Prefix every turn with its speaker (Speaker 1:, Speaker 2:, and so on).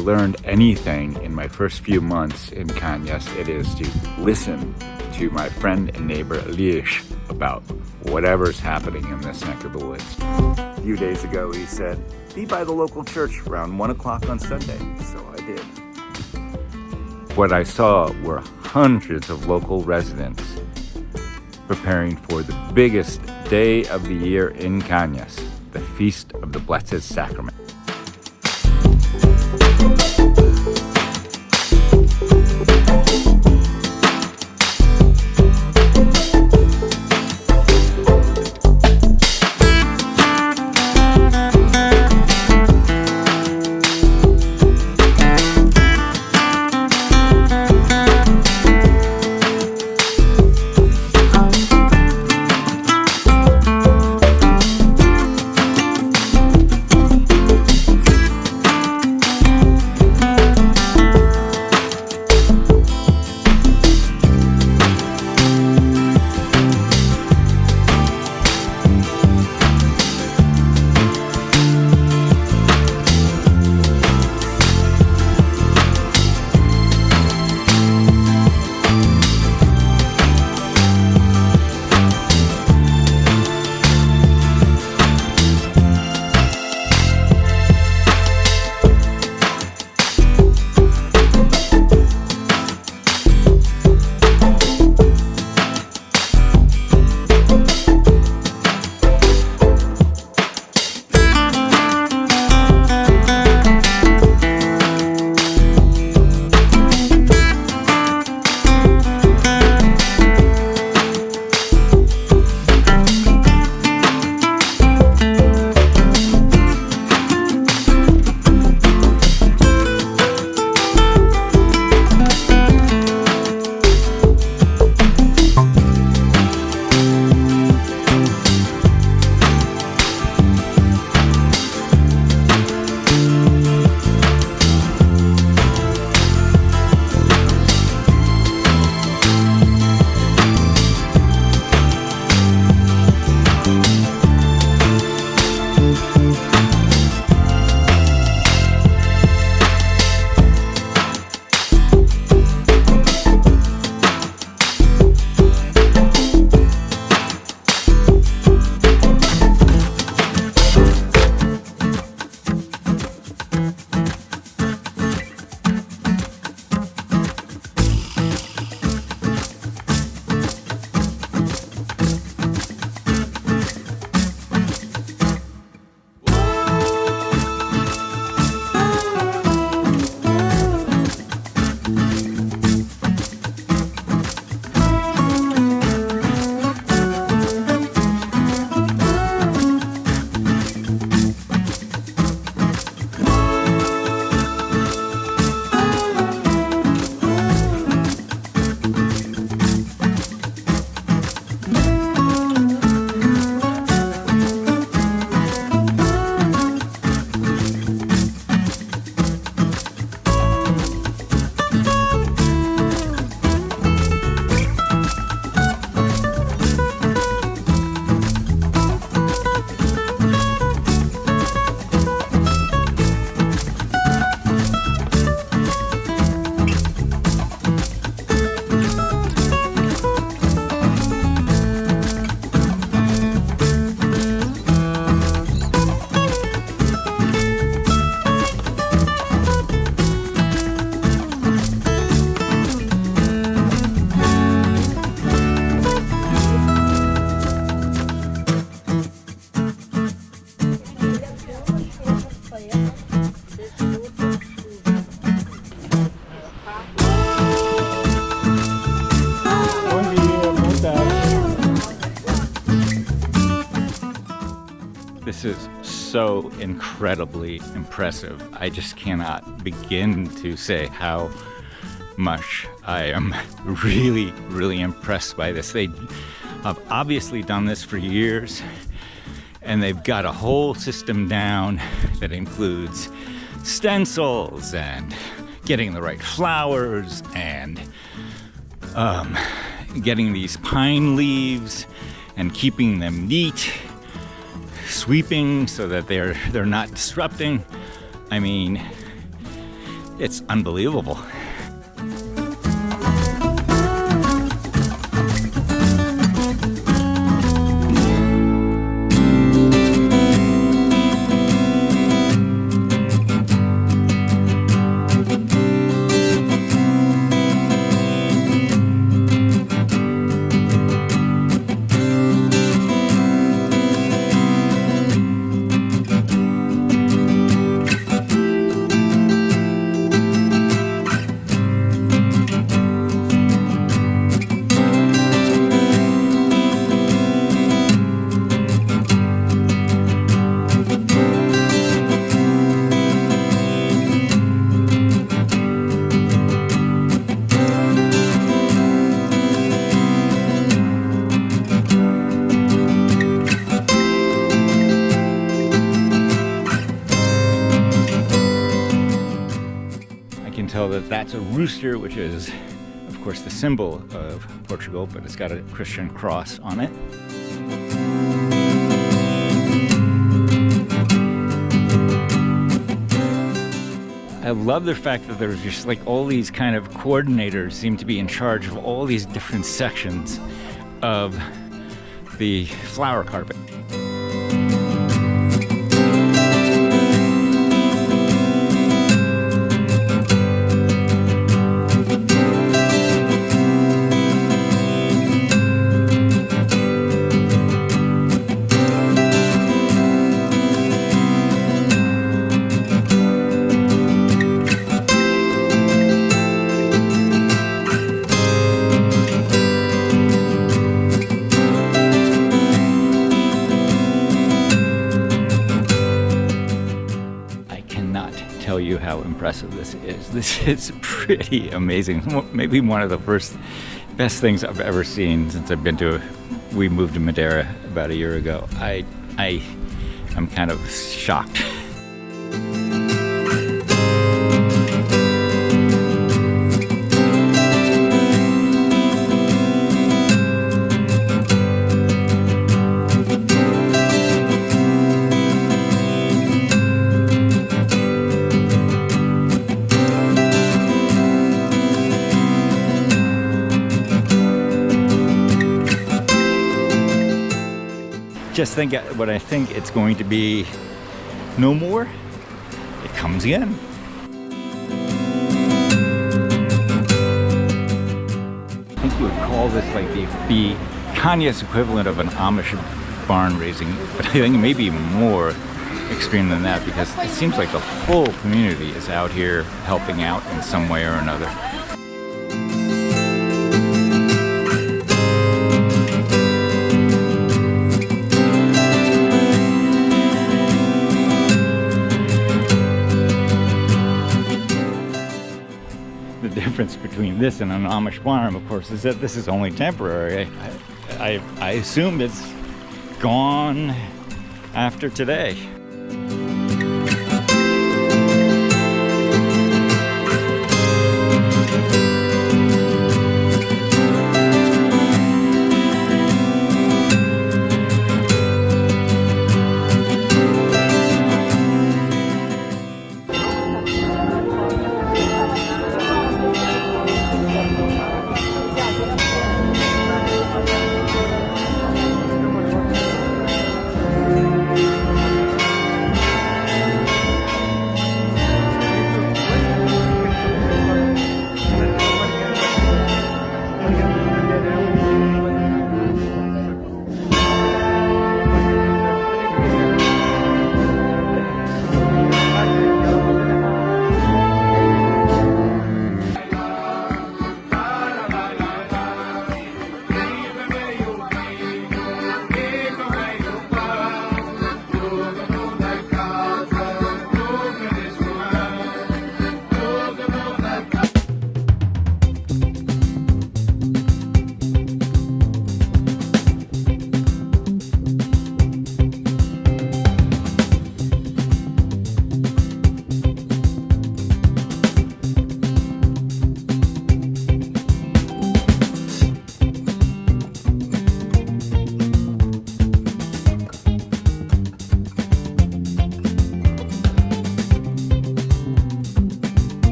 Speaker 1: learned anything in my first few months in Canhas, it is to listen to my friend and neighbor Elias about whatever's happening in this neck of the woods. A few days ago he said, be by the local church around 1 o'clock on Sunday, so I did. What I saw were hundreds of local residents preparing for the biggest day of the year in Canhas, the Feast of the Blessed Sacrament. This is so incredibly impressive. I just cannot begin to say how much I am really, really impressed by this. They have obviously done this for years, and they've got a whole system down that includes stencils and getting the right flowers and getting these pine leaves and keeping them neat, sweeping so that they're not disrupting. I mean,
Speaker 2: It's unbelievable. Tell that that's a rooster, which is of course the symbol of Portugal, but it's got a Christian cross on it. I love the fact that there's just like all these kind of coordinators seem to be in charge of all these different sections of the flower carpet. Tell you how impressive this is. This is pretty amazing. Maybe one of the best things I've ever seen since we moved to Madeira about a year ago. I'm kind of shocked. Just think what I think it's going to be no more. It comes again. I think you would call this like the Canhas equivalent of an Amish barn raising, but I think maybe more extreme than that, because it seems like the whole community is out here helping out in some way or another. The difference between this and an Amish farm, of course, is that this is only temporary. I assume it's gone after today.